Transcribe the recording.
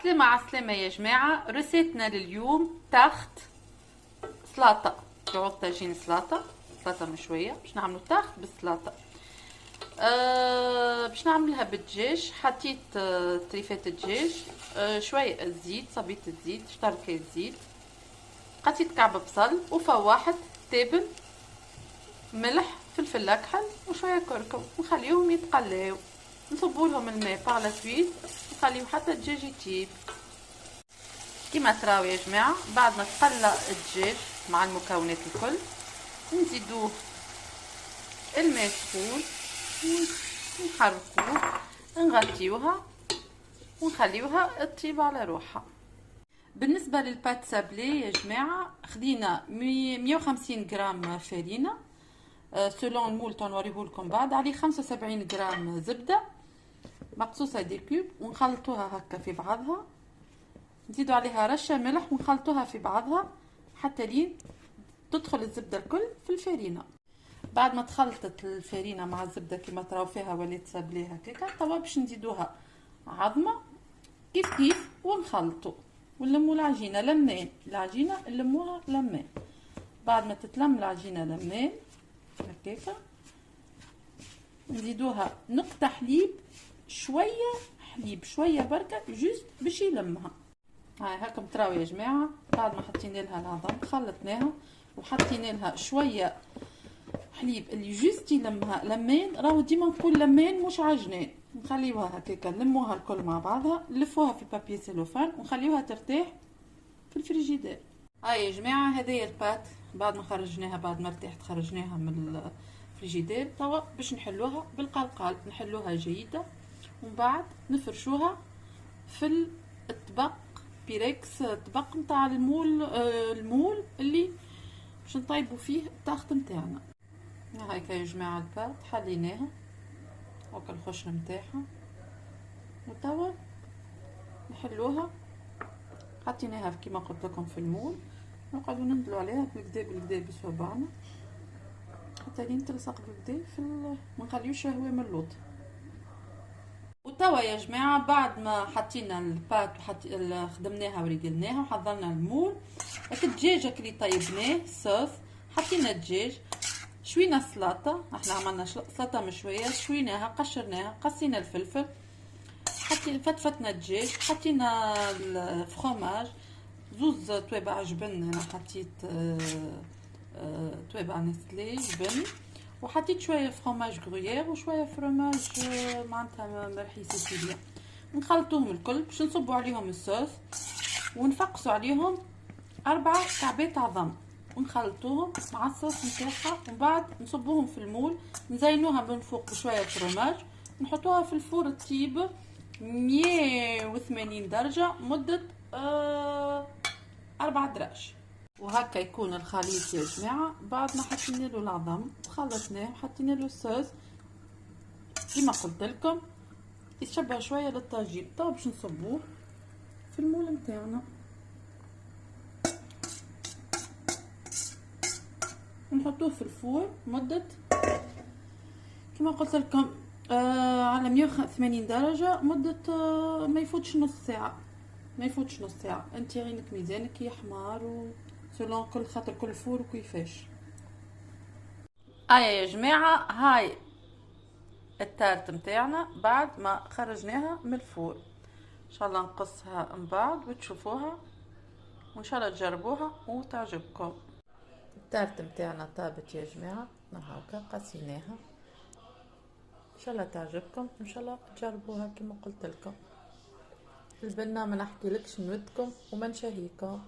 عالسلامة عالسلامة يا جماعة. رسيتنا لليوم تاخت سلطة بعوض طاجين سلطة مشوية. باش نعملو تاخت بالسلطة. باش نعملها بالدجاج. حطيت تريفات الدجاج، شوية زيت، صبيت الزيت، شطر كاس زيت، قطيت كعب بصل وفواحد تابل، ملح، فلفل اكحل وشويه كركم، ونخليهم يتقلاو. نصبوا لهم الماء باغ سويت، نخليو حتى الدجاج يطيب. كيما تراو يا جماعه، بعد ما تقلى الدجاج مع المكونات الكل نزيدوه الماء سخون ونحركوه، نغطيوها ونخليوها تطيب على روحها. بالنسبه للبات سابلي يا جماعه، خدينا 150 غرام فرينه سولون المول تنوريهولكم بعد، عليه 75 غرام زبده مقصوصه دي كوب، ونخلطوها هكا في بعضها. نزيدوا عليها رشه ملح ونخلطوها في بعضها حتى لين تدخل الزبده الكل في الفرينه. بعد ما تخلطت الفرينه مع الزبده كما تراو فيها ولات سابلي هكاكا، توا باش نزيدوها عظمه كيف كيف ونخلطوا ونلموا العجينه لمين. العجينه نلموها لمين. بعد ما تتلم العجينه لمين هكاكا، نزيدوها نقطه حليب، شويه حليب شويه بركه جوست باش يلمها. هاي هاكم تراو يا جماعه. بعد ما حطينا لها العظم خلطناها وحطينا لها شويه حليب اللي جوست يلمها لمين. راهو ديما نقول لمين مش عجنين. نخليوها هكاكا نلموها الكل مع بعضها، نلفوها في بابي سيلوفان ونخليوها ترتاح في الفريجيدير. هاي يا جماعه هذه البات بعد ما خرجناها، بعد ما ارتاحت خرجناها من الفريجيدير. توا باش نحلوها بالقلقال، نحلوها جيده ومن بعد نفرشوها في الطبق بيركس، طبق نتاع المول اللي باش نطيبوا فيه الطاخت نتاعنا. هاكا يا جماعه البات حليناها هاكا الخشن نتاعها، وتوا نحلوها. حطيناها كيما قلت لكم في المول، نقعدوا نندلوا عليها بالكدا بالكدا بصبعنا حتى لين تلصق بالكدا في ما نخليوش هواء من اللوط. وتوا يا جماعه بعد ما حطينا البات خدمناها وريقلناها وحضرنا المول، الدجاج اللي طيبناه الصوص، حطينا الدجاج، شوينا السلطه، احنا عملنا سلطه مشويه، شويناها قشرناها، قصينا الفلفل، حطينا فتفتنا الدجاج، حطينا الفرomاج، زوز توابع جبن، انا حطيت توابع نستلي جبن، وحطيت شويه فرomاج غرويير وشويه فرomاج معناتها مرحي سيسيليا. نخلطوهم الكل باش نصبوا عليهم الصوص ونفقسوا عليهم 4 كعبات عظم ونخلطوهم مع الصوص نتاعها، ومن بعد نصبوهم في المول، نزينوها من فوق بشويه فرomاج، نحطوها في الفور تطيب 180 درجه مده 4 دراج. وهكا يكون الخليط يا جماعه. بعد ما حطينا له العظم وخلطناه وحطينا له الصوص كما قلت لكم يتشبه شويه للطاجين. طيب باش نصبوه في المول نتاعنا ونحطوه في الفور مده كما قلت لكم على 180 درجه مده ما يفوتش نص ساعه. انت عينك ميزانك يا حمار سولون كل خاطر كل فور وكيفاش. يا جماعه هاي التارت نتاعنا بعد ما خرجناها من الفور. ان شاء الله نقصها من بعد وتشوفوها، وان شاء الله تجربوها وتعجبكم. التارت نتاعنا طابت يا جماعه، هاكا قصيناها. ان شاء الله تعجبكم، ان شاء الله تجربوها كما قلت لكم. البنا ما نحكي لكش نودكم وما نشهيكم.